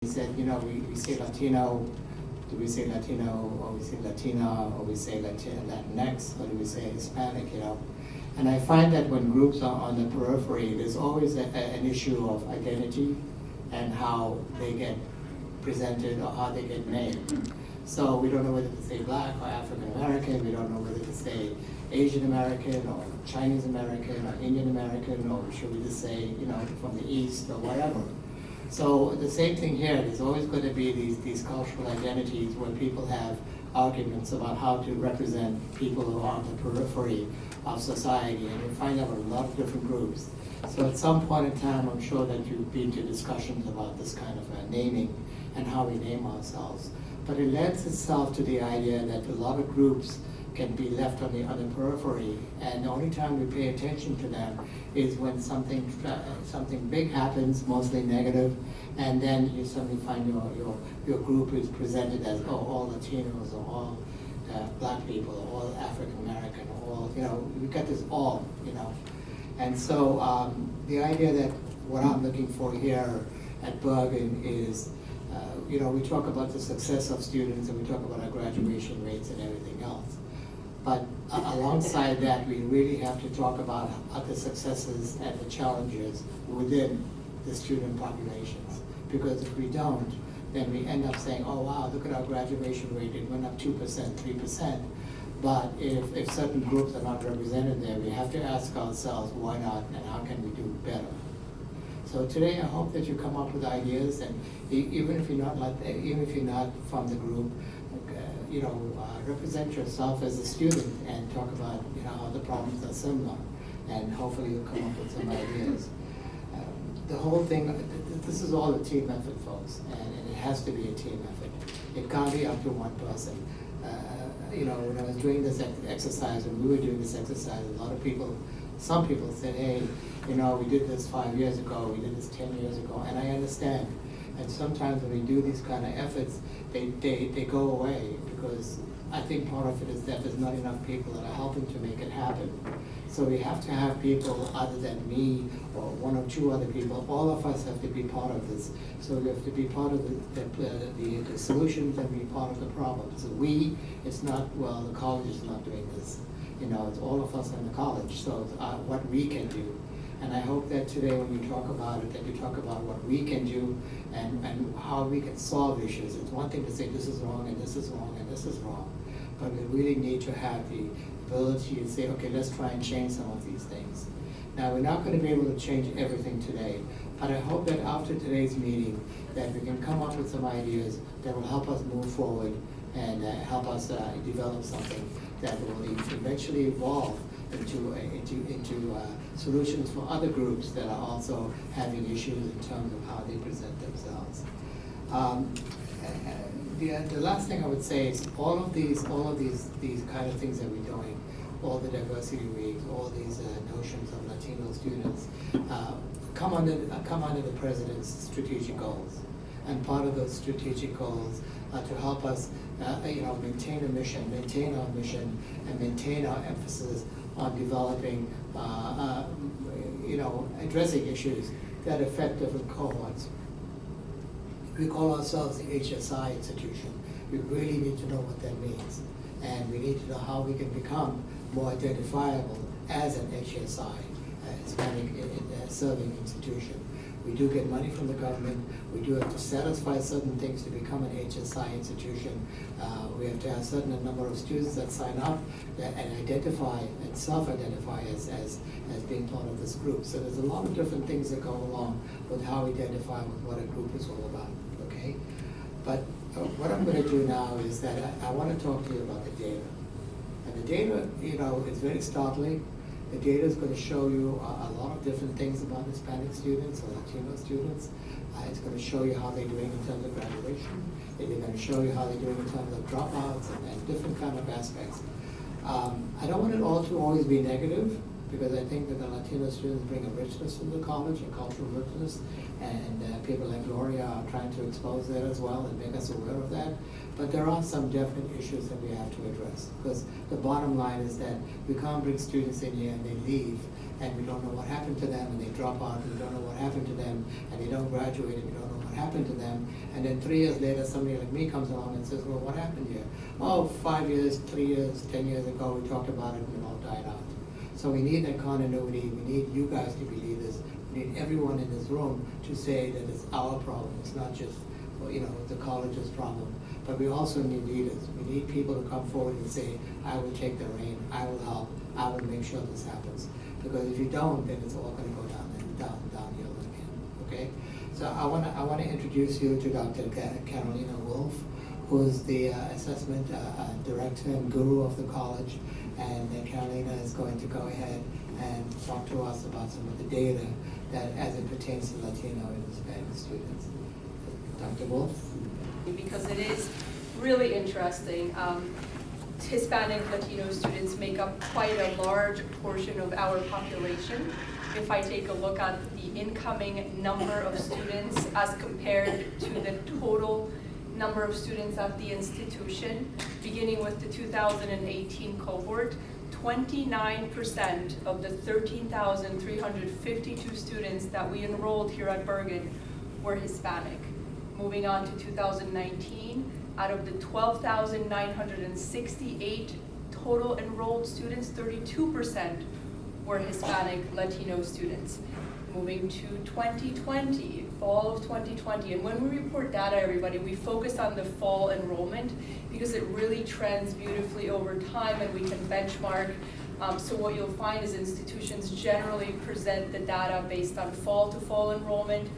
He said, you know, we say Latino, do we say Latino, or we say Latina, or we say Latinx, or do we say Hispanic, you know? And I find that when groups are on the periphery, there's always an issue of identity and how they get presented or how they get named. So we don't know whether to say Black or African American, we don't know whether to say Asian American or Chinese American or Indian American, or should we just say, you know, from the East or whatever. So the same thing here, there's always going to be these cultural identities where people have arguments about how to represent people who are on the periphery of society, and you find out a lot of different groups. So at some point in time, I'm sure that you've been to discussions about this kind of naming and how we name ourselves. But it lends itself to the idea that a lot of groups can be left on the periphery, and the only time we pay attention to them is when something big happens, mostly negative, and then you suddenly find your group is presented as, oh, all Latinos, or all Black people, or all African American, or all, you know, we got this all, you know. And so the idea that what I'm looking for here at Bergen is, you know, we talk about the success of students and we talk about our graduation rates and everything else. But alongside that, we really have to talk about the successes and the challenges within the student populations. Because if we don't, then we end up saying, oh wow, look at our graduation rate, it went up 2%, 3%. But if certain groups are not represented there, we have to ask ourselves, why not, and how can we do better? So today, I hope that you come up with ideas, and even if you're not from the group, you know, represent yourself as a student and talk about, you know, how the problems are similar, and hopefully you'll come up with some ideas. The whole thing, this is all a team effort, folks, and it has to be a team effort. It can't be up to one person. You know, when I was doing this exercise, when we were doing this exercise, a lot of people, some people said, hey, you know, we did this 5 years ago, we did this 10 years ago, and I understand. And sometimes when we do these kind of efforts, they go away, because I think part of it is that there's not enough people that are helping to make it happen. So we have to have people other than me or one or two other people. All of us have to be part of this. So we have to be part of the solutions and be part of the problem. So it's not, well, the college is not doing this. You know, it's all of us in the college. So what we can do. And I hope that today when you talk about it, that you talk about what we can do and how we can solve issues. It's one thing to say this is wrong and this is wrong and this is wrong. But we really need to have the ability to say, okay, let's try and change some of these things. Now, we're not going to be able to change everything today, but I hope that after today's meeting that we can come up with some ideas that will help us move forward and help us develop something that will eventually evolve into solutions for other groups that are also having issues in terms of how they present themselves. The last thing I would say is all of these kind of things that we're doing, all the diversity weeks, all these notions of Latino students, come under the president's strategic goals. And part of those strategic goals are to help us, you know, maintain our mission, and maintain our emphasis on developing, you know, addressing issues that affect different cohorts. We call ourselves the HSI institution. We really need to know what that means. And we need to know how we can become more identifiable as an HSI, Hispanic serving institution. We do get money from the government. We do have to satisfy certain things to become an HSI institution. We have to have a certain number of students that sign up and identify and self-identify as being part of this group. So there's a lot of different things that go along with how we identify with what a group is all about, okay? But what I'm going to do now is that I want to talk to you about the data. And the data, you know, is very startling. The data is going to show you a lot of different things about Hispanic students or Latino students. It's going to show you how they're doing in terms of graduation. It's going to show you how they're doing in terms of dropouts and different kind of aspects. I don't want it all to always be negative, because I think that the Latino students bring a richness to the college, a cultural richness, and people like Gloria are trying to expose that as well and make us aware of that. But there are some definite issues that we have to address, because the bottom line is that we can't bring students in here and they leave and we don't know what happened to them, and they drop out and we don't know what happened to them, and they don't graduate and we don't know what happened to them. And then 3 years later, somebody like me comes along and says, well, what happened here? Oh, 5 years, 3 years, 10 years ago, we talked about it and it all died out. So we need that continuity. We need you guys to be leaders. We need everyone in this room to say that it's our problem. It's not just, the college's problem. But we also need leaders. We need people to come forward and say, I will take the reign, I will help, I will make sure this happens. Because if you don't, then it's all going to go downhill again. Okay? So I want to introduce you to Dr. Karolina Wolfe, who is the assessment director and guru of the college. And Karolina is going to go ahead and talk to us about some of the data that as it pertains to Latino and Hispanic students. Dr. Wolfe? Because it is really interesting. Hispanic Latino students make up quite a large portion of our population. If I take a look at the incoming number of students as compared to the total number of students at the institution, beginning with the 2018 cohort, 29% of the 13,352 students that we enrolled here at Bergen were Hispanic. Moving on to 2019, out of the 12,968 total enrolled students, 32% were Hispanic Latino students. Moving to 2020, fall of 2020, and when we report data, everybody, we focus on the fall enrollment because it really trends beautifully over time and we can benchmark. So what you'll find is institutions generally present the data based on fall to fall enrollment,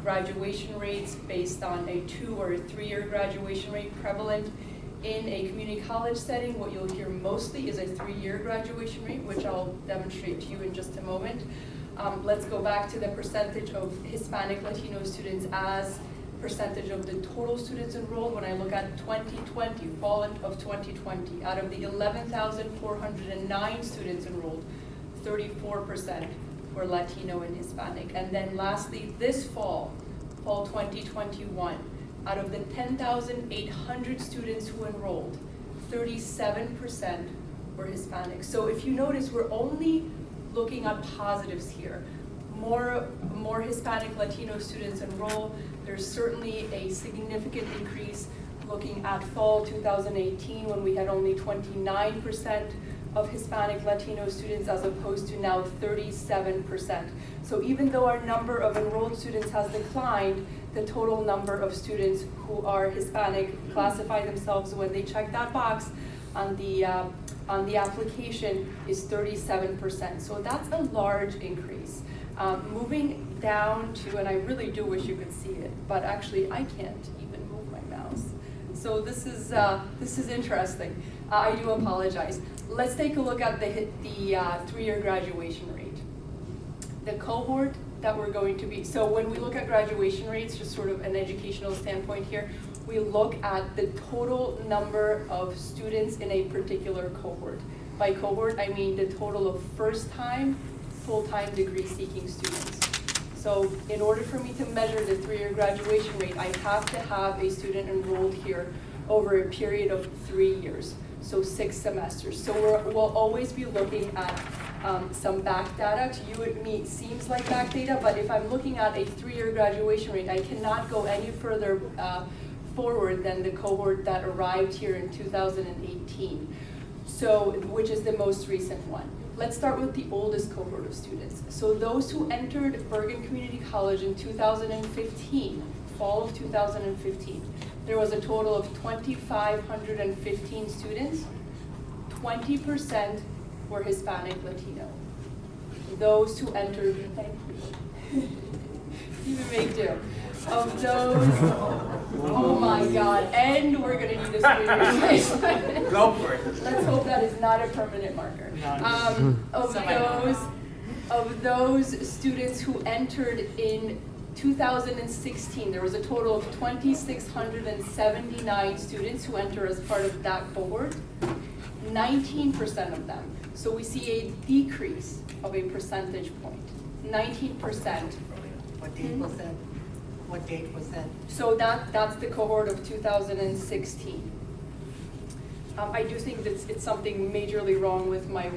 graduation rates based on a 2 or a 3-year graduation rate prevalent. In a community college setting, what you'll hear mostly is a 3-year graduation rate, which I'll demonstrate to you in just a moment. Let's go back to the percentage of Hispanic Latino students as percentage of the total students enrolled. When I look at 2020, fall of 2020, out of the 11,409 students enrolled, 34% were Latino and Hispanic. And then lastly, this fall 2021, out of the 10,800 students who enrolled, 37% were Hispanic. So if you notice, we're only looking at positives here. More Hispanic Latino students enroll. There's certainly a significant increase looking at fall 2018 when we had only 29% of Hispanic Latino students as opposed to now 37%. So even though our number of enrolled students has declined, the total number of students who are Hispanic classify themselves when they check that box on the application is 37%. So that's a large increase. Moving down to, and I really do wish you could see it, but actually I can't even move my mouse. So this is interesting. I do apologize. Let's take a look at the 3-year graduation rate. The cohort that we're going to be, so when we look at graduation rates, just sort of an educational standpoint here, we look at the total number of students in a particular cohort. By cohort, I mean the total of first-time, full-time degree-seeking students. So in order for me to measure the 3-year graduation rate, I have to have a student enrolled here over a period of 3 years, so 6 semesters. So we'll always be looking at some back data. To you it seems like back data, but if I'm looking at a 3-year graduation rate, I cannot go any further forward than the cohort that arrived here in 2018, so which is the most recent one. Let's start with the oldest cohort of students. So those who entered Bergen Community College in 2015, fall of 2015, there was a total of 2,515 students. 20% were Hispanic Latino. Those who entered, thank you. Even make do. Of those, oh my God, and we're gonna need a screen. Go for it. Let's hope that is not a permanent marker. Of those students who entered in 2016, there was a total of 2,679 students who enter as part of that cohort. 19% of them. So we see a decrease of a percentage point. 19%. What date was that? What date was that? So that's the cohort of 2016. I do think that it's something majorly wrong with my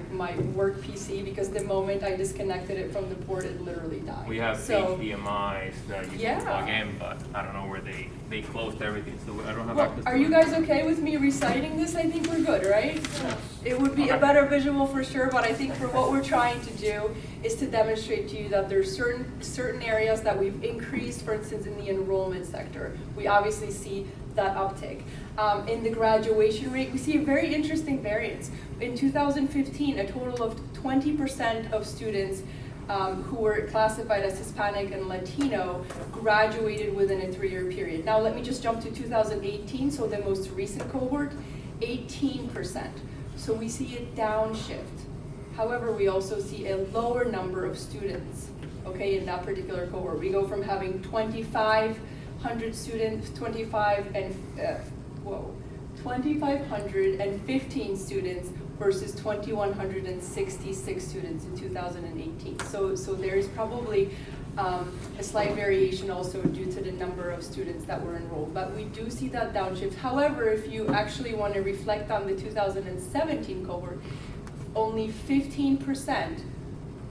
work PC, because the moment I disconnected it from the port, it literally died. We have So- HDMIs that you Yeah. can plug in, but I don't know where they closed everything, so I don't have Well, access to are it. you guys okay with me reciting this? I think we're good, right? It would be a Okay. better visual for sure, but I think for what we're trying to do is to demonstrate to you that there's certain areas that we've increased, for instance, in the enrollment sector. We obviously see that uptick. In the graduation rate, we see a very interesting variance. In 2015, a total of 20% of students who were classified as Hispanic and Latino graduated within a 3-year period. Now let me just jump to 2018, so the most recent cohort, 18%. So we see a downshift. However, we also see a lower number of students, okay, in that particular cohort. We go from having 2,500 students, 2,515 students versus 2,166 students in 2018. So there is probably a slight variation also due to the number of students that were enrolled. But we do see that downshift. However, if you actually want to reflect on the 2017 cohort, only 15%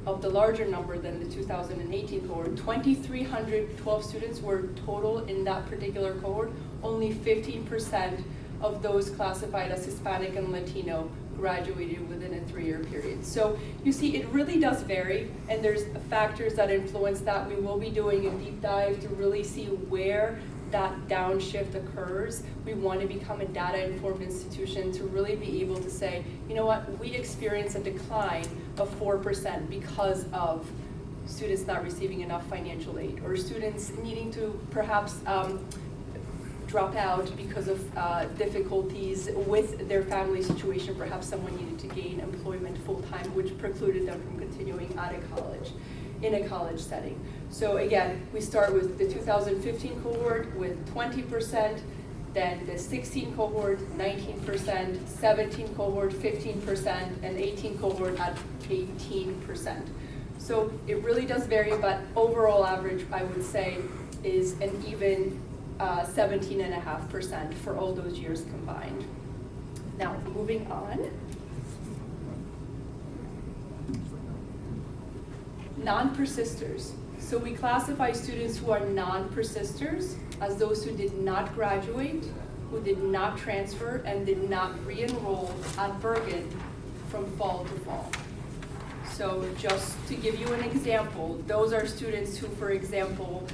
of the larger number than the 2018 cohort, 2,312 students were total in that particular cohort. Only 15% of those classified as Hispanic and Latino graduated within a 3-year period. So you see, it really does vary, and there's factors that influence that. We will be doing a deep dive to really see where that downshift occurs. We want to become a data-informed institution to really be able to say, you know what, we experience a decline of 4% because of students not receiving enough financial aid, or students needing to perhaps drop out because of difficulties with their family situation. Perhaps someone needed to gain employment full-time, which precluded them from continuing out of college, in a college setting. So again, we start with the 2015 cohort with 20%, then the 16 cohort, 19%, 17 cohort, 15%, and 18 cohort at 18%. So it really does vary, but overall average, I would say, is an even 17.5% for all those years combined. Now, moving on. Non-persisters. So we classify students who are non-persisters as those who did not graduate, who did not transfer, and did not re-enroll at Bergen from fall to fall. So just to give you an example, those are students who, for example,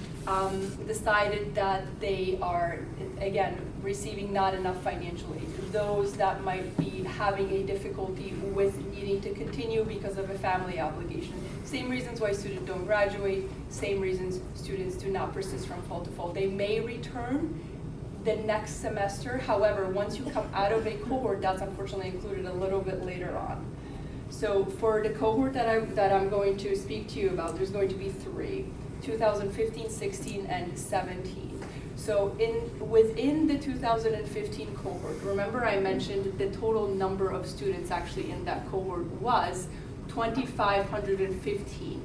decided that they are, again, receiving not enough financial aid. Those that might be having a difficulty with needing to continue because of a family obligation. Same reasons why students don't graduate, same reasons students do not persist from fall to fall. They may return the next semester. However, once you come out of a cohort, that's unfortunately included a little bit later on. So for the cohort that I'm going to speak to you about, there's going to be 3, 2015, 16, and 17. So within the 2015 cohort, remember I mentioned the total number of students actually in that cohort was 2,515.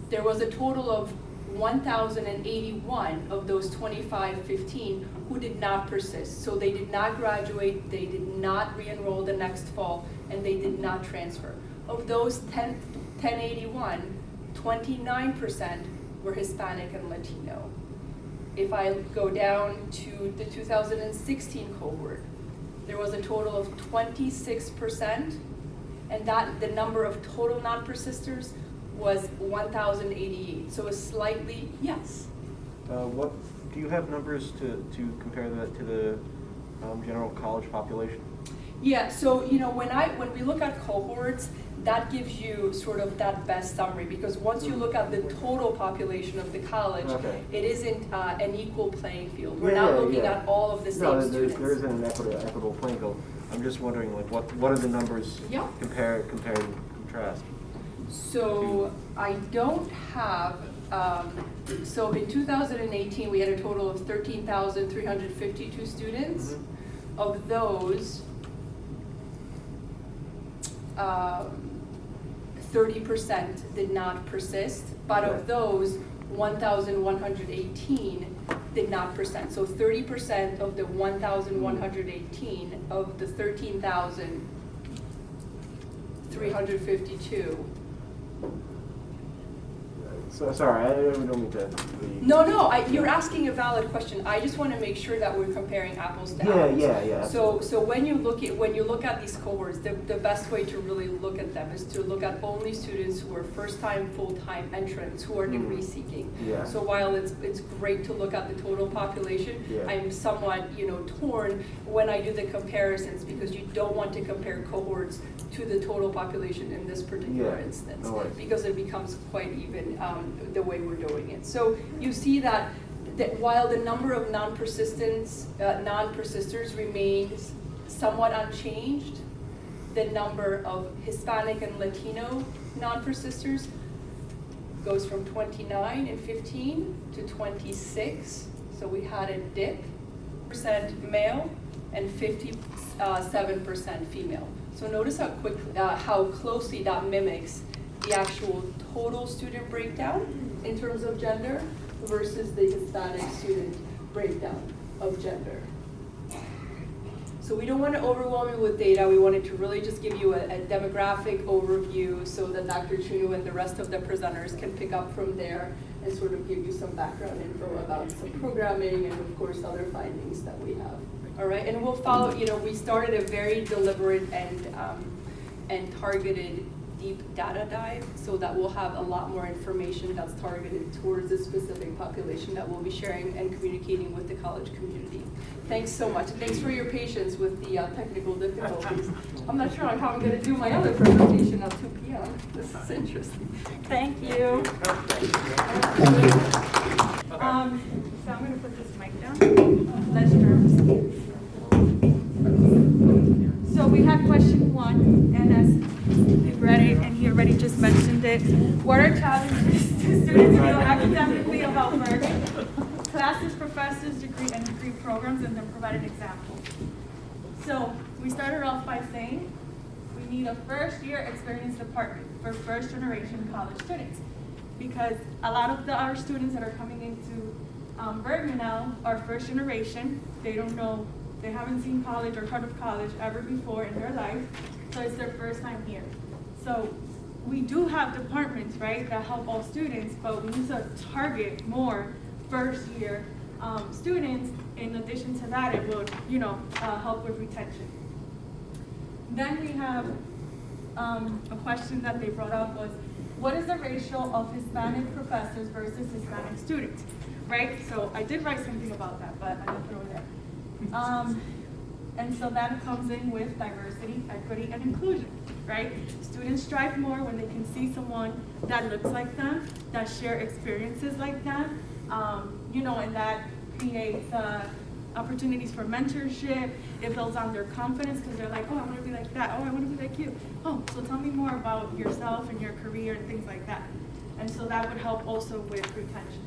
There was a total of 1,081 of those 2,515 who did not persist. So they did not graduate, they did not re-enroll the next fall, and they did not transfer. Of those 1081, 29% were Hispanic and Latino. If I go down to the 2016 cohort, there was a total of 26%, and that the number of total non-persisters was 1,088. So a slightly, yes. What do you have numbers to compare that to the general college population? Yeah, so when we look at cohorts, that gives you sort of that best summary, because once you look at the total population of the college, Okay. it isn't an equal playing field. We're not looking at all of the same students. There isn't an equitable playing field. I'm just wondering, like, what are the numbers? Yeah. Compare and contrast. So I don't have, so in 2018, we had a total of 13,352 students. Mm-hmm. Of those, 30% did not persist, but of those, 1,118 did not present. So 30% of the 1,118 of the 13,352. So, sorry, I don't mean to be. No, you're asking a valid question. I just want to make sure that we're comparing apples to Yeah, apples. yeah. So when you look at these cohorts, the best way to really look at them is to look at only students who are first-time, full-time entrants, who are degree seeking. Yeah. So while it's great to look at the total population, Yeah. I'm somewhat, torn when I do the comparisons, because you don't want to compare cohorts to the total population in this particular Yeah. instance, No worries. because it becomes quite even the way we're doing it. So you see that while the number of non-persisters remains somewhat unchanged, the number of Hispanic and Latino non-persisters goes from 29 and 15 to 26. So we had a dip, percent male and 57% female. So notice how closely that mimics the actual total student breakdown in terms of gender versus the Hispanic student breakdown of gender. So we don't want to overwhelm you with data. We wanted to really just give you a demographic overview so that Dr. Chunu and the rest of the presenters can pick up from there and sort of give you some background info about some programming and of course other findings that we have. All right, and we'll follow, we started a very deliberate and targeted deep data dive, so that we'll have a lot more information that's targeted towards a specific population that we'll be sharing and communicating with the college community. Thanks so much. Thanks for your patience with the technical difficulties. I'm not sure how I'm going to do my other presentation at 2 p.m. This is interesting. Thank you. Thank you. So I'm going to put this mic down. Let's start. So we had question 1, and as we've read it, and he already just mentioned it. What are challenges to students feel academically about Bergen? Classes, professors, degree programs, and then provide an example. So we started off by saying we need a first-year experience department for first-generation college students, because a lot of our students that are coming into Bergen now are first generation. They don't know, they haven't seen college or heard of college ever before in their life, so it's their first time here. So we do have departments, right, that help all students, but we need to target more first-year students. In addition to that, it will, help with retention. Then we have a question that they brought up was, what is the ratio of Hispanic professors versus Hispanic students, right? So I did write something about that, but I didn't throw it there. And so that comes in with diversity, equity, and inclusion, right? Students strive more when they can see someone that looks like them, that share experiences like them, and that creates opportunities for mentorship. It builds on their confidence because they're like, oh, I want to be like that. Oh, I want to be like you. Oh, so tell me more about yourself and your career and things like that. And so that would help also with retention.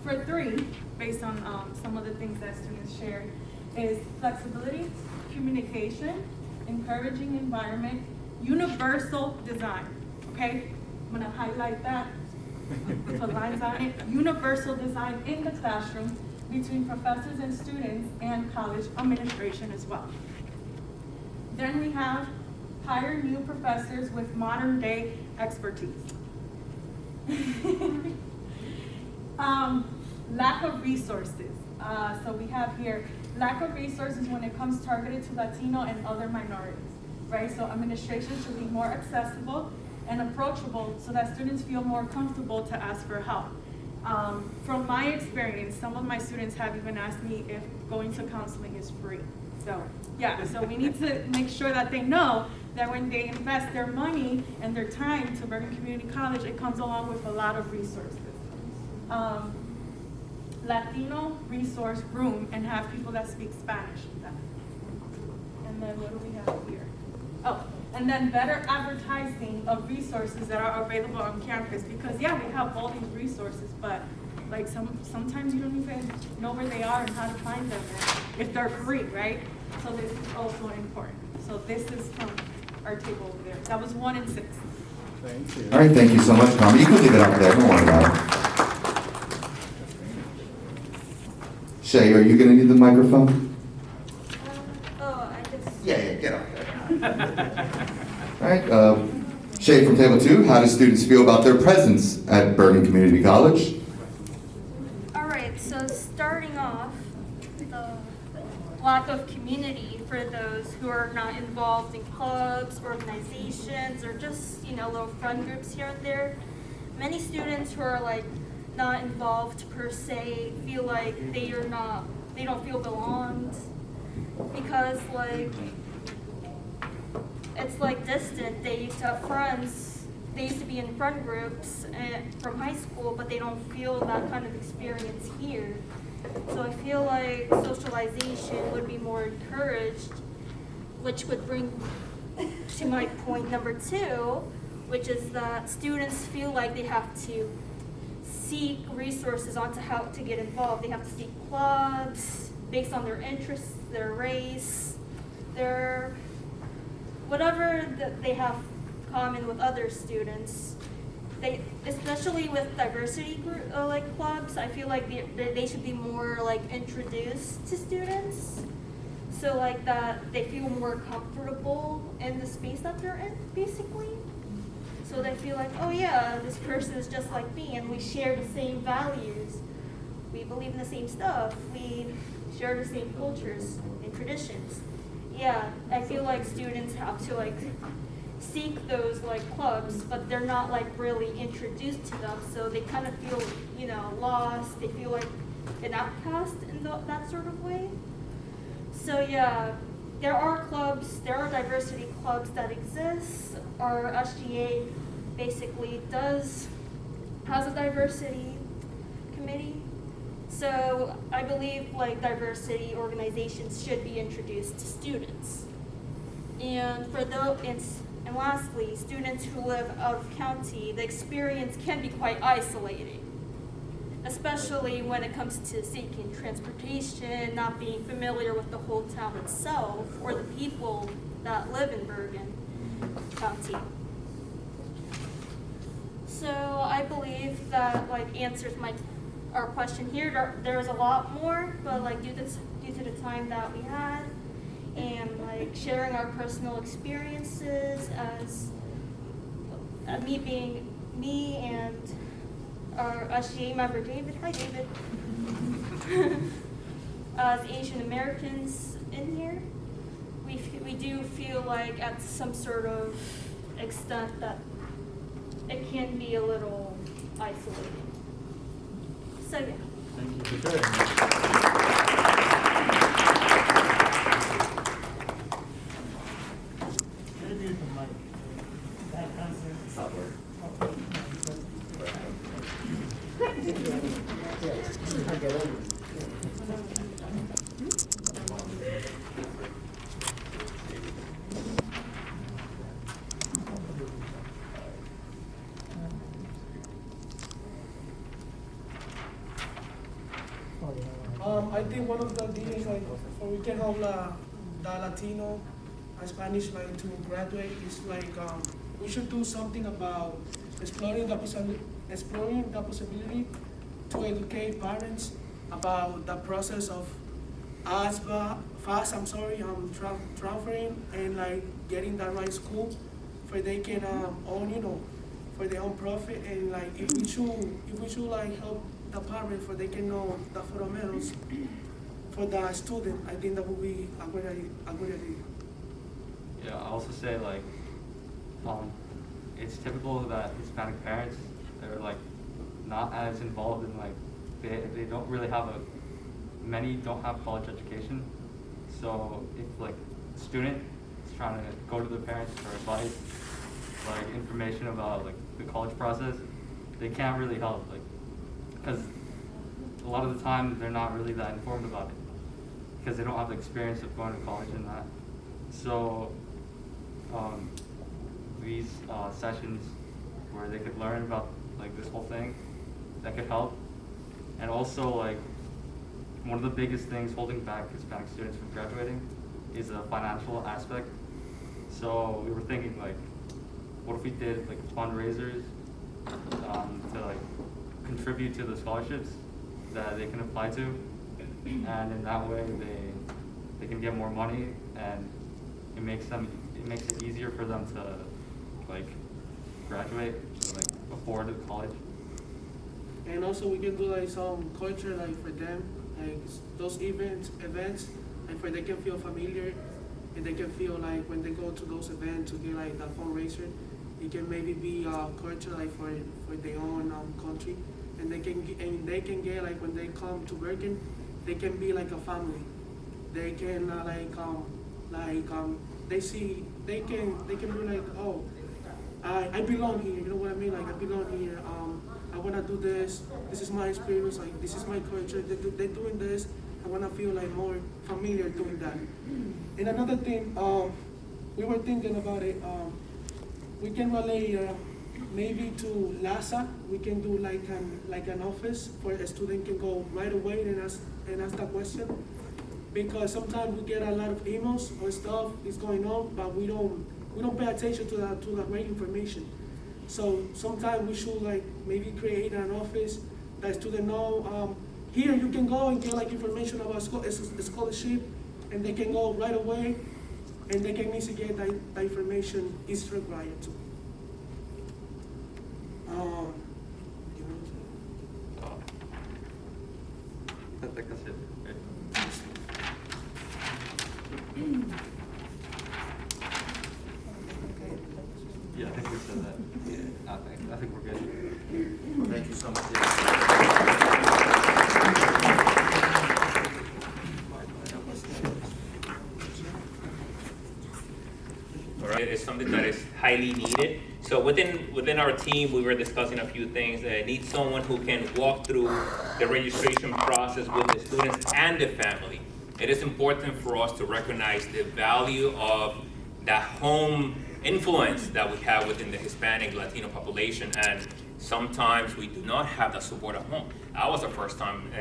For 3, based on some of the things that students shared, is flexibility, communication, encouraging environment, universal design, okay? I'm gonna highlight that, put lines on it. Universal design in the classroom between professors and students and college administration as well. Then we have hire new professors with modern day expertise. Lack of resources. So we have here lack of resources when it comes targeted to Latino and other minorities, right? So administration should be more accessible and approachable so that students feel more comfortable to ask for help. From my experience, some of my students have even asked me if going to counseling is free. So yeah, so we need to make sure that they know that when they invest their money and their time to Bergen Community College, it comes along with a lot of resources. Latino resource room and have people that speak Spanish. And then what do we have here? Oh, and then better advertising of resources that are available on campus, because yeah, we have all these resources, but like sometimes you don't even know where they are and how to find them if they're free, right? So this is also important. So this is from our table over there. That was 1 and 6. Thank you. All right, thank you so much, Carmen. You can leave it up there. Don't worry about it. Shay, are you gonna need the microphone? I just. Yeah, get up there. All right, Shay from Table 2, how do students feel about their presence at Bergen Community College? All right, so starting off, the lack of community for those who are not involved in clubs, organizations, or just, little friend groups here and there. Many students who are like not involved per se feel like they don't feel belonged because it's like distant. They used to have friends, they used to be in friend groups from high school, but they don't feel that kind of experience here. So I feel like socialization would be more encouraged, which would bring to my point number 2, which is that students feel like they have to seek resources on to how to get involved. They have to seek clubs based on their interests, their race, their whatever that they have common with other students. They, especially with diversity group, clubs, I feel like they should be more introduced to students, so that they feel more comfortable in the space that they're in, basically. So they feel like, oh yeah, this person is just like me, and we share the same values. We believe in the same stuff. We share the same cultures and traditions. Yeah, I feel like students have to seek those clubs, but they're not really introduced to them, so they kind of feel lost. They feel like an outcast in that sort of way. So yeah, there are clubs, there are diversity clubs that exist. Our SGA basically has a diversity committee. So I believe diversity organizations should be introduced to students. And and lastly, students who live out of county, the experience can be quite isolating, especially when it comes to seeking transportation, not being familiar with the whole town itself or the people that live in Bergen County. So I believe that answers our question here. There's a lot more, but due to the time that we had, and sharing our personal experiences as me and our SGA member David, hi David, as Asian Americans in here, we do feel at some sort of extent that it can be a little isolating. So yeah. Thank you for sharing. I think one of the things for we can help the Latino and Spanish to graduate is we should do something about exploring the possibility to educate parents about the process of transferring and getting the right school for they can own for their own profit, and if we should help the parents for they can know the fundamentals for the student, I think that would be a good idea. Yeah, I also say it's typical that Hispanic parents, they're not as involved in they don't really have many don't have college education. So if a student is trying to go to the parents for advice, information about the college process, they can't really help because a lot of the time they're not really that informed about it because they don't have the experience of going to college and that. So these sessions where they could learn about this whole thing, that could help. And also one of the biggest things holding back Hispanic students from graduating is a financial aspect. So we were thinking what if we did fundraisers to contribute to the scholarships that they can apply to, and in that way they can get more money, and it makes it easier for them to like graduate, like afford college. And also we can do like some culture like for them, like those events, like for they can feel familiar, and they can feel like when they go to those events to get like that fundraiser, it can maybe be culture like for their own country, and they can get like when they come to Bergen, they can be like a family. They can they can be like, oh, I belong here. You know what I mean? Like I belong here. I want to do this. This is my experience. Like this is my culture. They're doing this. I want to feel like more familiar doing that. And another thing, we were thinking about it. We can relate maybe to LASA. We can do like an office where a student can go right away and ask that question. Because sometimes we get a lot of emails or stuff is going on, but we don't pay attention to the right information. So sometimes we should like maybe create an office that students know. Here you can go and get like information about scholarship, and they can go right away, and they can easily get that information is required to. That's it. Yeah, I think we said that. Yeah. I think we're good. Thank you so much. All right, it's something that is highly needed. So within our team, we were discussing a few things. Need someone who can walk through the registration process with the students and the family. It is important for us to recognize the value of that home influence that we have within the Hispanic Latino population, and sometimes we do not have that support at home. I was a first-time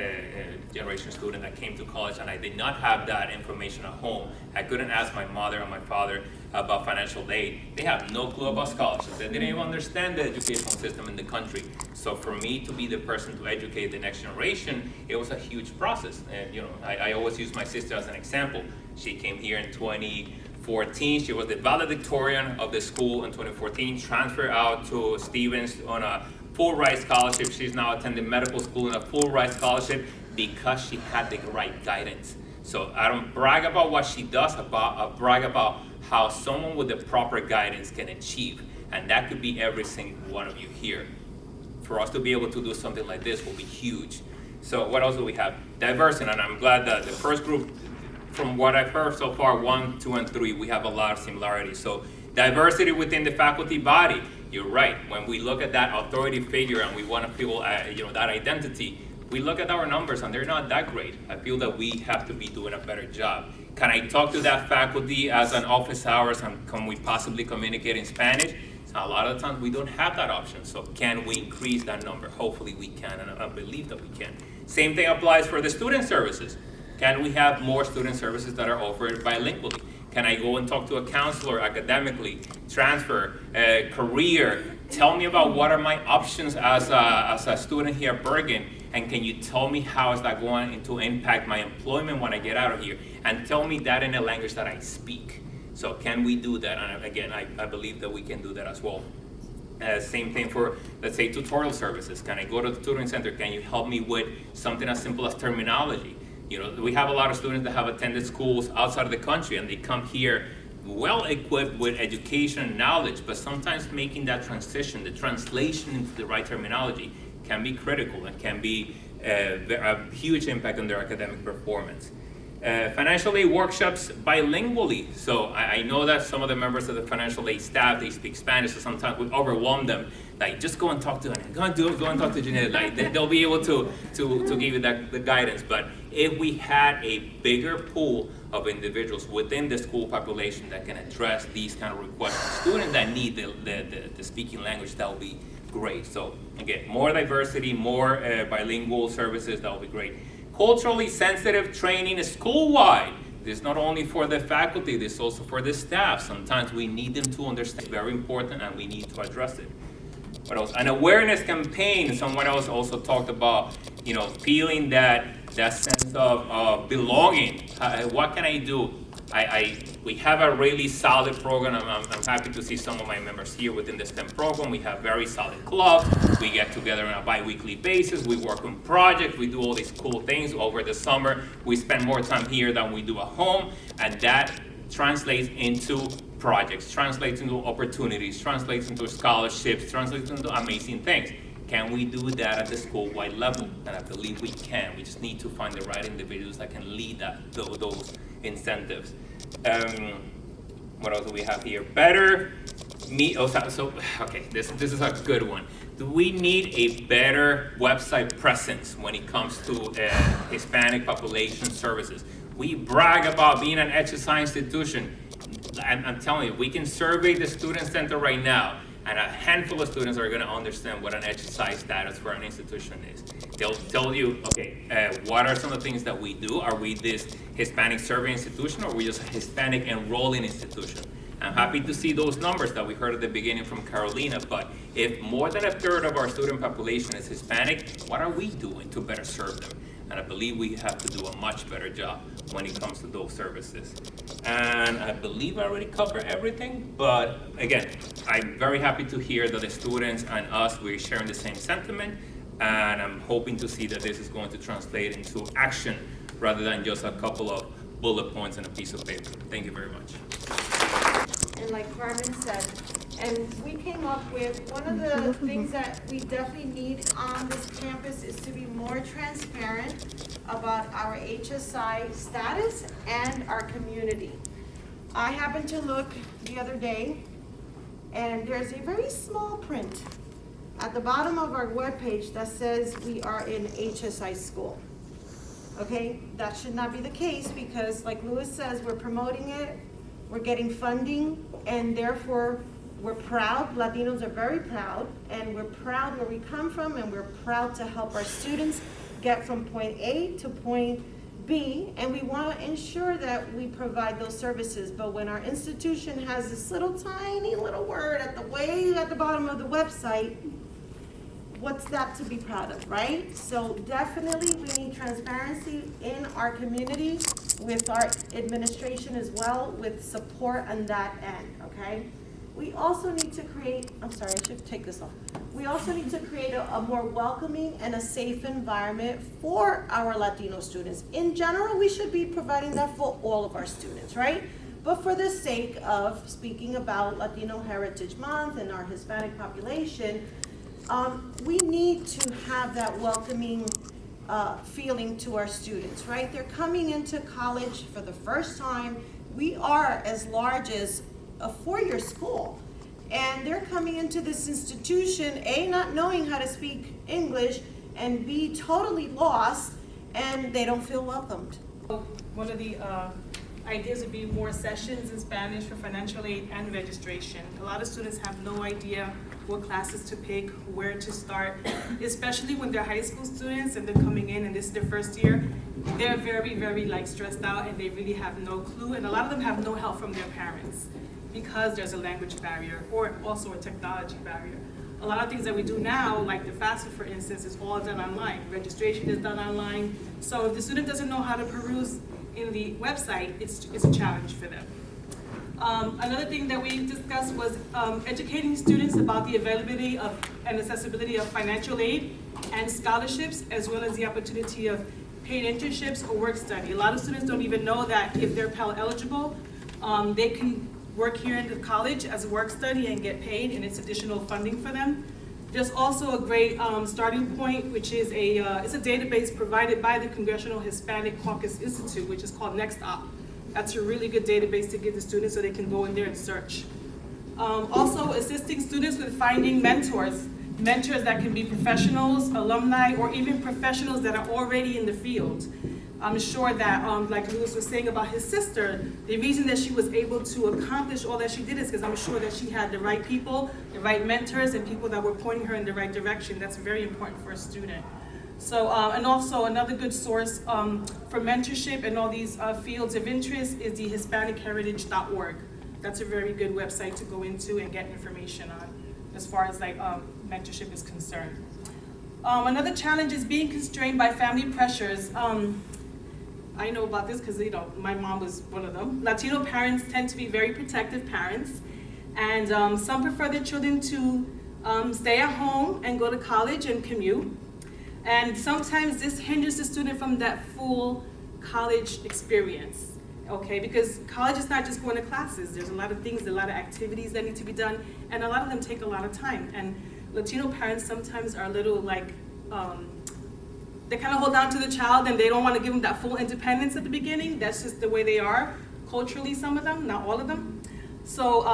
generation student that came to college, and I did not have that information at home. I couldn't ask my mother and my father about financial aid. They have no clue about scholarships. They didn't even understand the educational system in the country. So for me to be the person to educate the next generation, it was a huge process. And I always use my sister as an example. She came here in 2014. She was the valedictorian of the school in 2014, transferred out to Stevens on a full-ride scholarship. She's now attending medical school on a full-ride scholarship because she had the right guidance. So I don't brag about what she does, I brag about how someone with the proper guidance can achieve. And that could be every single one of you here. For us to be able to do something like this will be huge. So what else do we have? Diversity, and I'm glad that the first group, from what I've heard so far, 1, 2, and 3, we have a lot of similarities. So diversity within the faculty body, you're right. When we look at that authority figure and we want to feel that identity, we look at our numbers and they're not that great. I feel that we have to be doing a better job. Can I talk to that faculty as an office hours, and can we possibly communicate in Spanish? A lot of the times we don't have that option. So can we increase that number? Hopefully we can, and I believe that we can. Same thing applies for the student services. Can we have more student services that are offered bilingually? Can I go and talk to a counselor academically, transfer, career? Tell me about what are my options as a student here at Bergen, and can you tell me how is that going to impact my employment when I get out of here? And tell me that in a language that I speak. So can we do that? And again, I believe that we can do that as well. Same thing for, let's say, tutorial services. Can I go to the tutoring center? Can you help me with something as simple as terminology? We have a lot of students that have attended schools outside of the country, and they come here well equipped with education and knowledge, but sometimes making that transition, the translation into the right terminology, can be critical and can be a huge impact on their academic performance. Financial aid workshops bilingually. So I know that some of the members of the financial aid staff, they speak Spanish, so sometimes we overwhelm them. Like, just go and talk to them. Go and talk to Jeanette. Like, they'll be able to give you the guidance. But if we had a bigger pool of individuals within the school population that can address these kind of requests, students that need the speaking language, that would be great. So again, more diversity, more bilingual services, that would be great. Culturally sensitive training is school-wide. This is not only for the faculty, this is also for the staff. Sometimes we need them to understand. It's very important, and we need to address it. What else? An awareness campaign. Someone else also talked about, feeling that that sense of belonging. What can I do? We have a really solid program. I'm happy to see some of my members here within the STEM program. We have very solid clubs. We get together on a bi-weekly basis. We work on projects. We do all these cool things over the summer. We spend more time here than we do at home, and that translates into projects, translates into opportunities, translates into scholarships, translates into amazing things. Can we do that at the school-wide level? And I believe we can. We just need to find the right individuals that can lead those incentives. What else do we have here? Okay, this is a good one. Do we need a better website presence when it comes to Hispanic population services? We brag about being an HSI institution. I'm telling you, we can survey the student center right now, and a handful of students are going to understand what an HSI status for an institution is. They'll tell you, okay, what are some of the things that we do? Are we this Hispanic survey institution, or are we just a Hispanic enrolling institution? I'm happy to see those numbers that we heard at the beginning from Karolina, but if more than a third of our student population is Hispanic, what are we doing to better serve them? And I believe we have to do a much better job when it comes to those services. And I believe I already covered everything, but again, I'm very happy to hear that the students and us, we're sharing the same sentiment, and I'm hoping to see that this is going to translate into action rather than just a couple of bullet points on a piece of paper. Thank you very much. And like Carmen said, and we came up with, one of the things that we definitely need on this campus is to be more transparent about our HSI status and our community. I happened to look the other day, and there's a very small print at the bottom of our webpage that says we are in HSI school. Okay, that should not be the case, because like Louis says, we're promoting it, we're getting funding, and therefore we're proud. Latinos are very proud, and we're proud where we come from, and we're proud to help our students get from point A to point B, and we want to ensure that we provide those services. But when our institution has this little tiny little word at the bottom of the website, what's that to be proud of, right? So definitely we need transparency in our community with our administration as well, with support on that end, okay? We also need to create, I'm sorry, I should take this off. We also need to create a more welcoming and a safe environment for our Latino students. In general, we should be providing that for all of our students, right? But for the sake of speaking about Latino Heritage Month and our Hispanic population, we need to have that welcoming feeling to our students, right? They're coming into college for the first time. We are as large as a four-year school, and they're coming into this institution, A, not knowing how to speak English, and B, totally lost, and they don't feel welcomed. One of the ideas would be more sessions in Spanish for financial aid and registration. A lot of students have no idea what classes to pick, where to start, especially when they're high school students and they're coming in and this is their first year. They're very, very stressed out, and they really have no clue, and a lot of them have no help from their parents because there's a language barrier or also a technology barrier. A lot of things that we do now, like the FAFSA, for instance, is all done online. Registration is done online. So if the student doesn't know how to peruse in the website, it's a challenge for them. Another thing that we discussed was educating students about the availability of and accessibility of financial aid and scholarships, as well as the opportunity of paid internships or work study. A lot of students don't even know that if they're Pell eligible, they can work here in the college as a work study and get paid, and it's additional funding for them. There's also a great starting point, which is it's a database provided by the Congressional Hispanic Caucus Institute, which is called NextOp. That's a really good database to give the students so they can go in there and search. Also assisting students with finding mentors that can be professionals, alumni, or even professionals that are already in the field. I'm sure that, like Louis was saying about his sister, the reason that she was able to accomplish all that she did is because I'm sure that she had the right people, the right mentors, and people that were pointing her in the right direction. That's very important for a student. So, and also another good source for mentorship and all these fields of interest is the HispanicHeritage.org. That's a very good website to go into and get information on as far as mentorship is concerned. Another challenge is being constrained by family pressures. I know about this because my mom was one of them. Latino parents tend to be very protective parents, and some prefer their children to stay at home and go to college and commute. And sometimes this hinders the student from that full college experience, okay? Because college is not just going to classes. There's a lot of things, a lot of activities that need to be done, and a lot of them take a lot of time. And Latino parents sometimes are a little like, they kind of hold on to the child and they don't want to give them that full independence at the beginning. That's just the way they are, culturally, some of them, not all of them. So,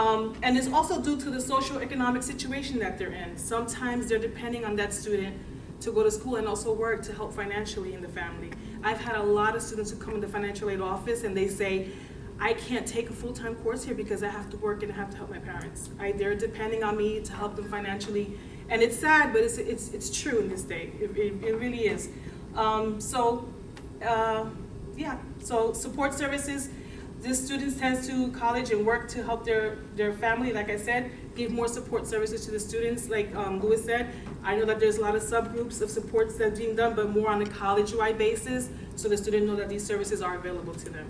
and it's also due to the socio-economic situation that they're in. Sometimes they're depending on that student to go to school and also work to help financially in the family. I've had a lot of students who come in the financial aid office and they say, I can't take a full-time course here because I have to work and I have to help my parents. They're depending on me to help them financially. And it's sad, but it's true in this day. It really is. So support services. The students tend to college and work to help their family, like I said, give more support services to the students. Like Louis said, I know that there's a lot of subgroups of supports that are being done, but more on a college-wide basis, so the students know that these services are available to them.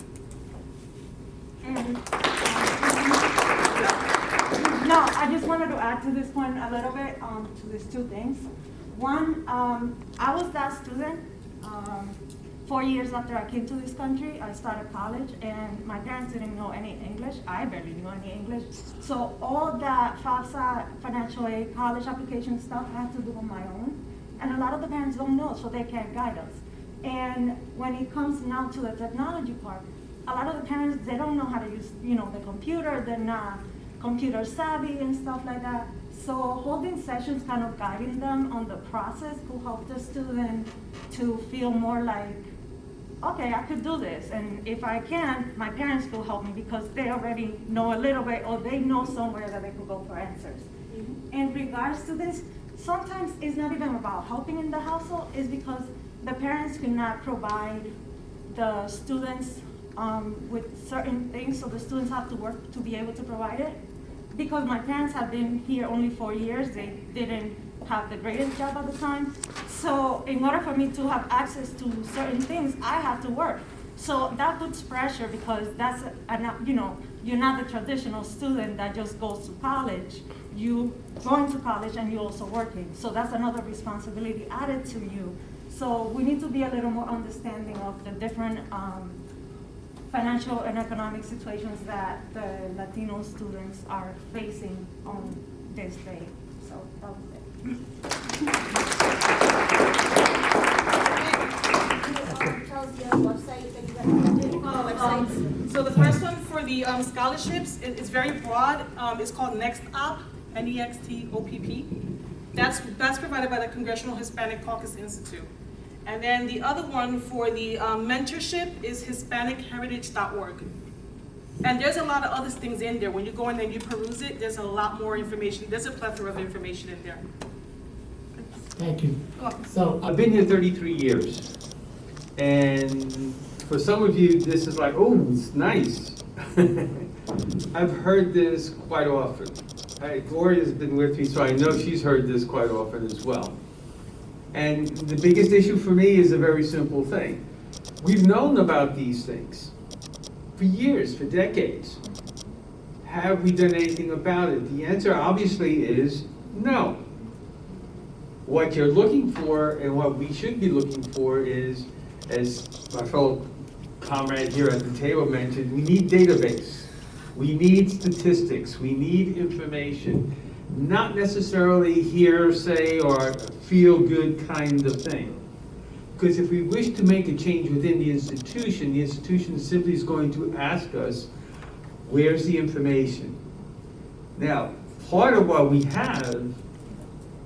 No, I just wanted to add to this point a little bit, to these two things. One, I was that student. 4 years after I came to this country, I started college, and my parents didn't know any English. I barely knew any English. So all that FAFSA, financial aid, college application stuff, I had to do on my own. And a lot of the parents don't know, so they can't guide us. And when it comes now to the technology part, a lot of the parents, they don't know how to use, the computer. They're not computer savvy and stuff like that. So holding sessions, kind of guiding them on the process, could help the student to feel more like, okay, I could do this, and if I can, my parents will help me because they already know a little bit, or they know somewhere that they could go for answers. Mm-hmm. In regards to this, sometimes it's not even about helping in the household, it's because the parents cannot provide the students with certain things, so the students have to work to be able to provide it. Because my parents have been here only 4 years, they didn't have the greatest job at the time. So in order for me to have access to certain things, I have to work. So that puts pressure because that's, you're not the traditional student that just goes to college. You going to college and you're also working. So that's another responsibility added to you. So we need to be a little more understanding of the different financial and economic situations that the Latino students are facing on this day. So that was it. Tell us the website that you guys did. So the first one for the scholarships, it's very broad. It's called Next Op, NEXTOPP. That's provided by the Congressional Hispanic Caucus Institute. And then the other one for the mentorship is HispanicHeritage.org. And there's a lot of other things in there. When you go in and you peruse it, there's a lot more information. There's a plethora of information in there. Thank you. So I've been here 33 years. And for some of you, this is like, oh, it's nice. I've heard this quite often. Gloria's been with me, so I know she's heard this quite often as well. And the biggest issue for me is a very simple thing. We've known about these things for years, for decades. Have we done anything about it? The answer obviously is no. What you're looking for and what we should be looking for is, as my fellow comrade here at the table mentioned, we need database. We need statistics. We need information. Not necessarily hearsay or feel-good kind of thing. Because if we wish to make a change within the institution simply is going to ask us, where's the information? Now, part of what we have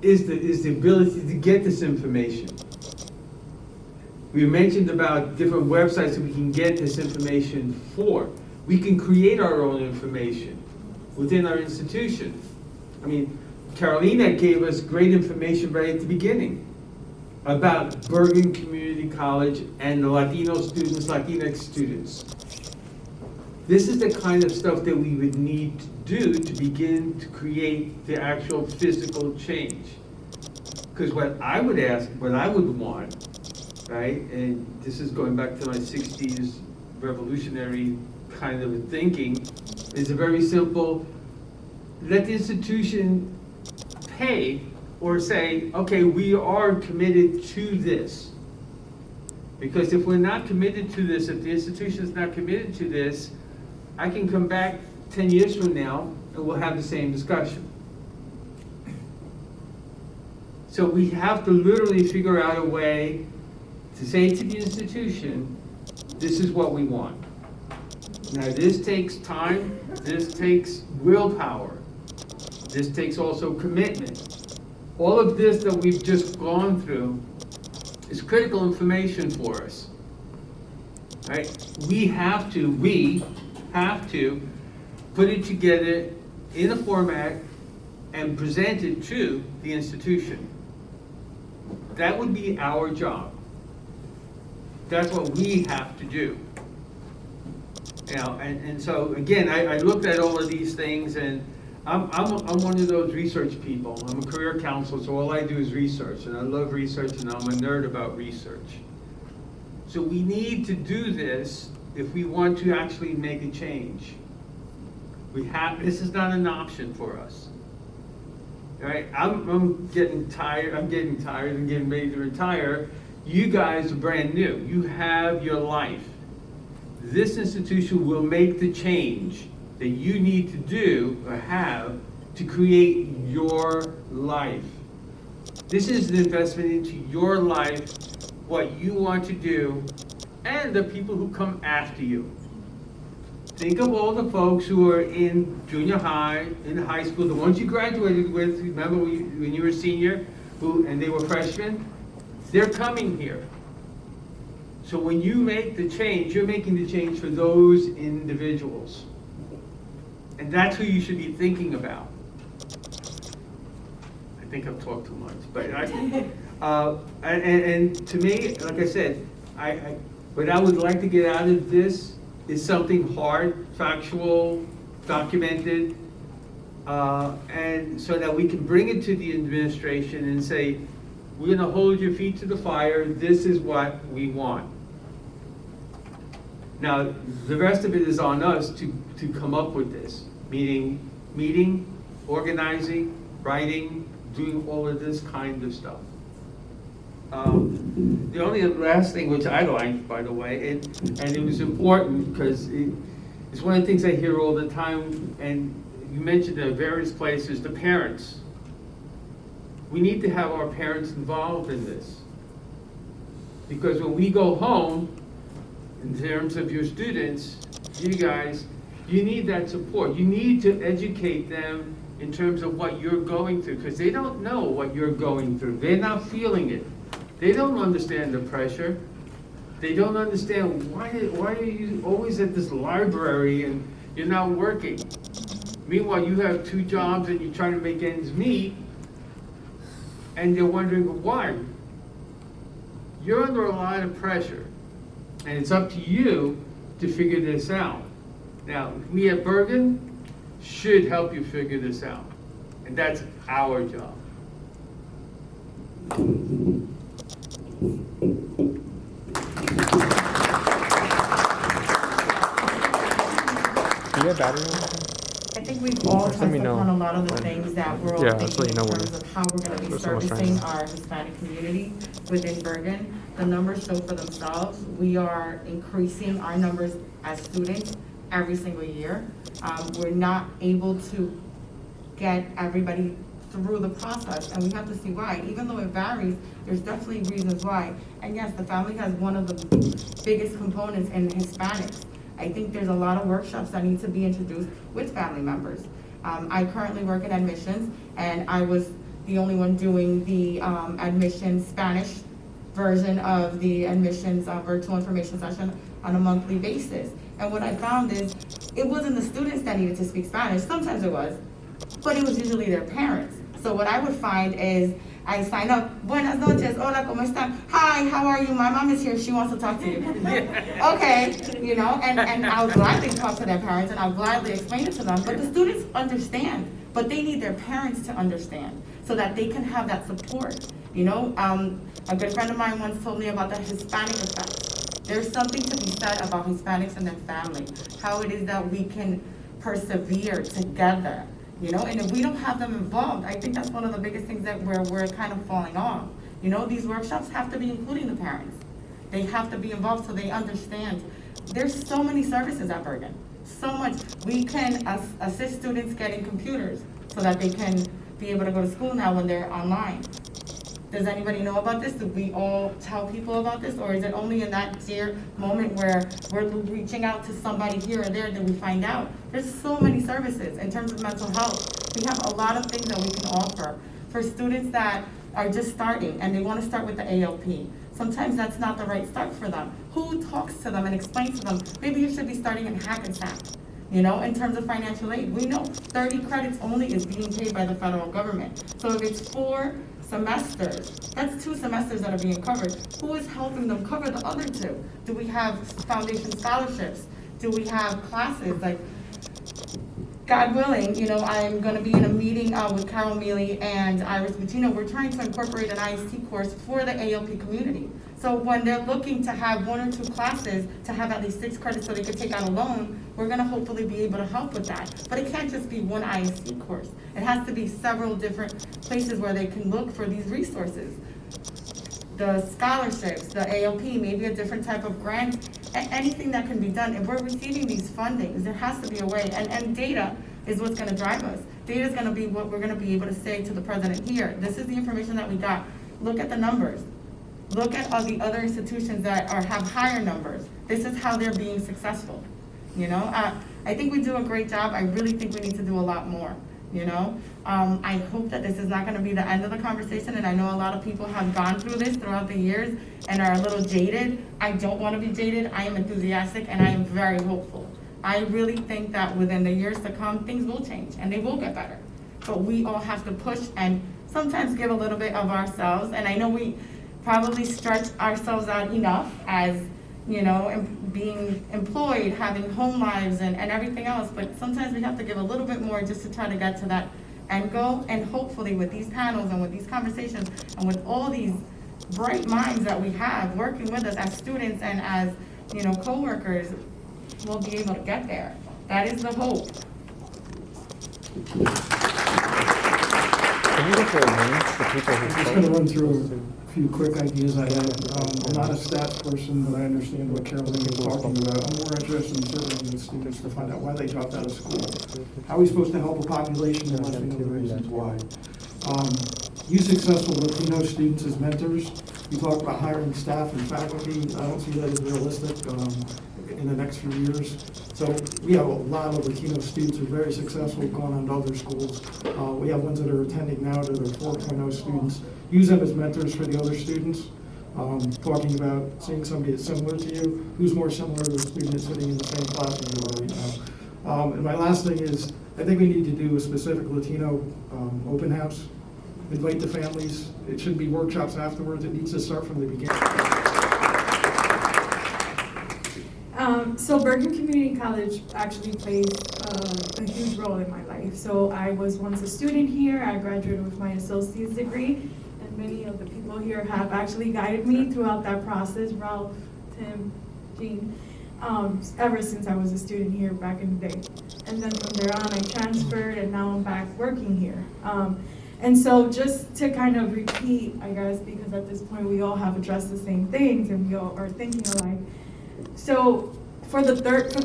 is the ability to get this information. We mentioned about different websites that we can get this information for. We can create our own information within our institution. I mean, Karolina gave us great information right at the beginning about Bergen Community College and the Latino students, Latinx students. This is the kind of stuff that we would need to do to begin to create the actual physical change. Because what I would ask, what I would want, right, and this is going back to my 60s revolutionary kind of thinking, is a very simple, let the institution pay or say, okay, we are committed to this. Because if we're not committed to this, if the institution is not committed to this, I can come back 10 years from now and we'll have the same discussion. So we have to literally figure out a way to say to the institution, this is what we want. Now this takes time, this takes willpower, this takes also commitment. All of this that we've just gone through is critical information for us. Right? We have to put it together in a format and present it to the institution. That would be our job. That's what we have to do. You know, and so again, I looked at all of these things, and I'm one of those research people. I'm a career counselor, so all I do is research, and I love research, and I'm a nerd about research. So we need to do this if we want to actually make a change. This is not an option for us. All right, I'm getting tired and getting ready to retire. You guys are brand new. You have your life. This institution will make the change that you need to do or have to create your life. This is an investment into your life, what you want to do, and the people who come after you. Think of all the folks who are in junior high, in high school, the ones you graduated with, remember when you were a senior, and they were freshmen? They're coming here. So when you make the change, you're making the change for those individuals. And that's who you should be thinking about. I think I've talked too much, but and to me, like I said, what I would like to get out of this is something hard, factual, documented, and so that we can bring it to the administration and say, we're going to hold your feet to the fire. This is what we want. Now, the rest of it is on us to come up with this, meeting, organizing, writing, doing all of this kind of stuff. The only last thing which I liked, by the way, and it was important because it's one of the things I hear all the time, and you mentioned at various places, the parents. We need to have our parents involved in this. Because when we go home, in terms of your students, you guys, you need that support. You need to educate them in terms of what you're going through, because they don't know what you're going through. They're not feeling it. They don't understand the pressure. They don't understand why are you always at this library and you're not working. Meanwhile, you have 2 jobs and you're trying to make ends meet, and they're wondering why. You're under a lot of pressure, and it's up to you to figure this out. Now, we at Bergen should help you figure this out, and that's our job. I think we've all touched upon a lot of the things that we're all thinking in terms of how we're going to be servicing our Hispanic community within Bergen. The numbers show for themselves. We are increasing our numbers as students every single year. We're not able to get everybody through the process, and we have to see why. Even though it varies, there's definitely reasons why. And yes, the family has one of the biggest components in Hispanics. I think there's a lot of workshops that need to be introduced with family members. I currently work in admissions, and I was the only one doing the admissions Spanish version of the admissions virtual information session on a monthly basis. And what I found is it wasn't the students that needed to speak Spanish. Sometimes it was, but it was usually their parents. So what I would find is I sign up, buenas noches, hola, ¿cómo están? Hi, how are you? My mom is here, she wants to talk to you. Okay, you know, and I'll gladly talk to their parents and I'll gladly explain it to them, but the students understand, but they need their parents to understand so that they can have that support. You know, a good friend of mine once told me about the Hispanic Effect. There's something to be said about Hispanics and their family, how it is that we can persevere together, you know, and if we don't have them involved, I think that's one of the biggest things that we're kind of falling off. You know, these workshops have to be including the parents. They have to be involved so they understand. There's so many services at Bergen, so much. We can assist students getting computers so that they can be able to go to school now when they're online. Does anybody know about this? Do we all tell people about this? Or is it only in that dear moment where we're reaching out to somebody here or there that we find out? There's so many services in terms of mental health. We have a lot of things that we can offer for students that are just starting and they want to start with the ALP. Sometimes that's not the right start for them. Who talks to them and explains to them, maybe you should be starting in Hackensack, you know, in terms of financial aid. We know 30 credits only is being paid by the federal government. So if it's 4 semesters, that's 2 semesters that are being covered. Who is helping them cover the other 2? Do we have foundation scholarships? Do we have classes? Like, God willing, you know, I'm gonna be in a meeting with Carol Mealy and Iris Buccino. We're trying to incorporate an IST course for the ALP community. So when they're looking to have 1 or 2 classes to have at least 6 credits so they could take out a loan, we're gonna hopefully be able to help with that. But it can't just be 1 IST course. It has to be several different places where they can look for these resources. The scholarships, the ALP, maybe a different type of grant, anything that can be done. If we're receiving these fundings, there has to be a way. And data is what's gonna drive us. Data is gonna be what we're gonna be able to say to the president here. This is the information that we got. Look at the numbers. Look at all the other institutions that have higher numbers. This is how they're being successful. You know, I think we do a great job. I really think we need to do a lot more. You know, I hope that this is not going to be the end of the conversation, and I know a lot of people have gone through this throughout the years and are a little jaded. I don't want to be jaded. I am enthusiastic and I am very hopeful. I really think that within the years to come, things will change and they will get better. But we all have to push and sometimes give a little bit of ourselves. And I know we probably stretch ourselves out enough as, you know, being employed, having home lives and everything else, but sometimes we have to give a little bit more just to try to get to that end goal. And hopefully with these panels and with these conversations and with all these bright minds that we have working with us as students and as, you know, co-workers, we'll be able to get there. That is the hope. Can you look at names, the people who I'm just going to run through a few quick ideas I had. I'm not a stats person, but I understand what Karolina was talking about. I'm more interested in surveying the students to find out why they dropped out of school. How are we supposed to help a population unless we know the reasons why? Use successful Latino students as mentors. We talked about hiring staff and faculty. I don't see that as realistic in the next few years. So we have a lot of Latino students who are very successful, gone on to other schools. We have ones that are attending now to their 4.0 students. Use them as mentors for the other students. Talking about seeing somebody that's similar to you, who's more similar to a student that's sitting in the same class as you are right now. And my last thing is, I think we need to do a specific Latino open house. Invite the families. It shouldn't be workshops afterwards. It needs to start from the beginning. So Bergen Community College actually plays a huge role in my life. So I was once a student here. I graduated with my associate's degree, and many of the people here have actually guided me throughout that process. Ralph, Tim, Gene, ever since I was a student here back in the day. And then from there on, I transferred, and now I'm back working here. And so just to kind of repeat, I guess, because at this point we all have addressed the same things and we all are thinking alike. So for the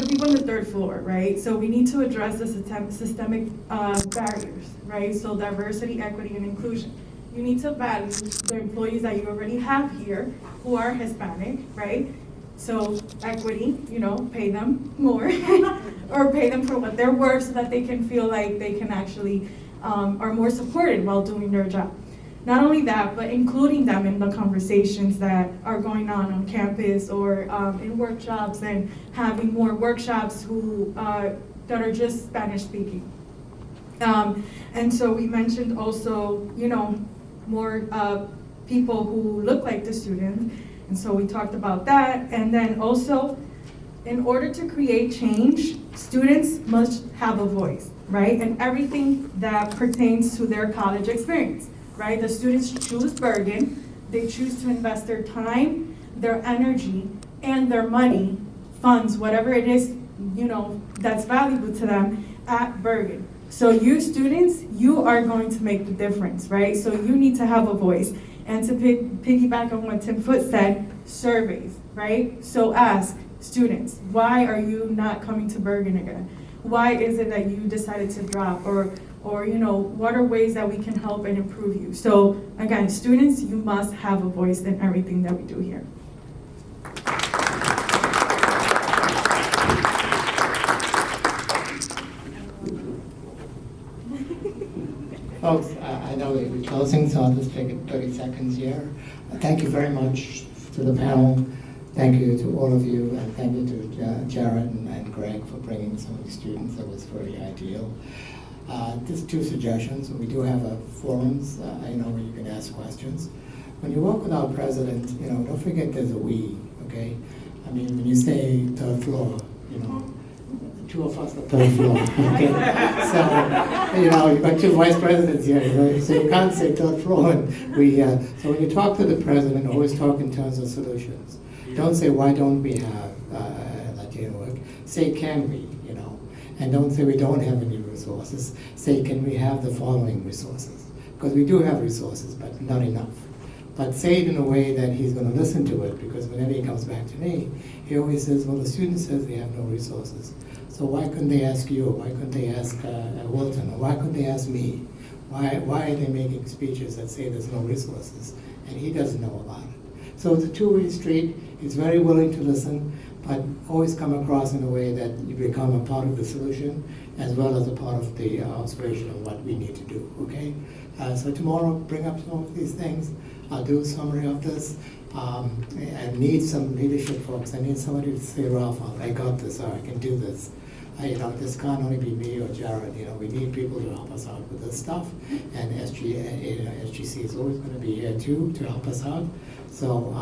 people on the 3rd floor, right? So we need to address the systemic barriers, right? So diversity, equity, and inclusion. You need to value the employees that you already have here who are Hispanic, right? So equity, you know, pay them more or pay them for what they're worth so that they can feel like they can actually are more supported while doing their job. Not only that, but including them in the conversations that are going on campus or in workshops, and having more workshops that are just Spanish speaking. And so we mentioned also, you know, more people who look like the students. And so we talked about that. And then also, in order to create change, students must have a voice, right? And everything that pertains to their college experience. right? The students choose Bergen, they choose to invest their time, their energy, and their money, funds, whatever it is, that's valuable to them at Bergen. So you students, you are going to make the difference, right? So you need to have a voice. And to piggyback on what Tim Foote said, surveys, right? So ask students, why are you not coming to Bergen again? Why is it that you decided to drop? Or what are ways that we can help and improve you? So again, students, you must have a voice in everything that we do here. Folks, I know we're closing, so I'll just take 30 seconds here. Thank you very much to the panel. Thank you to all of you, and thank you to Jared and Greg for bringing some of the students. That was very ideal. Just two suggestions. We do have forums, where you can ask questions. When you work with our president, don't forget there's a we, okay? I mean, when you say third floor, two of us are third floor, okay? So, you've got two vice presidents here, so you can't say third floor. And so when you talk to the president, always talk in terms of solutions. Don't say, why don't we have Latino work? Say, can we, And don't say we don't have any resources. Say, can we have the following resources? Because we do have resources, but not enough. But say it in a way that he's going to listen to it, because whenever he comes back to me, he always says, well, the student says they have no resources. So why couldn't they ask you? Why couldn't they ask Wilton? Or why couldn't they ask me? Why are they making speeches that say there's no resources? And he doesn't know about it. So it's a two-way street. He's very willing to listen, but always come across in a way that you become a part of the solution as well as a part of the observation of what we need to do, okay? So tomorrow, bring up some of these things. I'll do a summary of this. I need some leadership, folks. I need somebody to say, Ralph, I got this, or I can do this. This can't only be me or Jared. We need people to help us out with this stuff. And SGC is always going to be here too to help us out. So,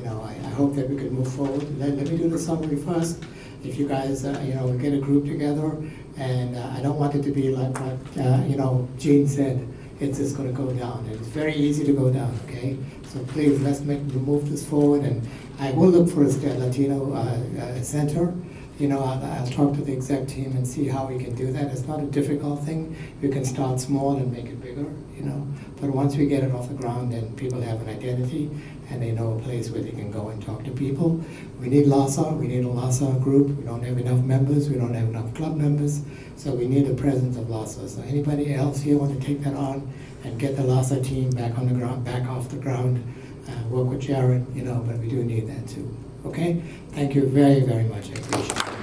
I hope that we can move forward. Let me do the summary first. If you guys, we get a group together, and I don't want it to be like what, Gene said, it's just going to go down. It's very easy to go down, okay? So please, let's move this forward, and I will look for a Latino center. I'll talk to the exec team and see how we can do that. It's not a difficult thing. You can start small and make it bigger, But once we get it off the ground, then people have an identity, and they know a place where they can go and talk to people. We need LASA. We need a LASA group. We don't have enough members. We don't have enough club members. So we need the presence of LASA. So anybody else here want to take that on and get the LASA team back on the ground, back off the ground, work with Jared, but we do need that too. Okay? Thank you very, very much. I appreciate it.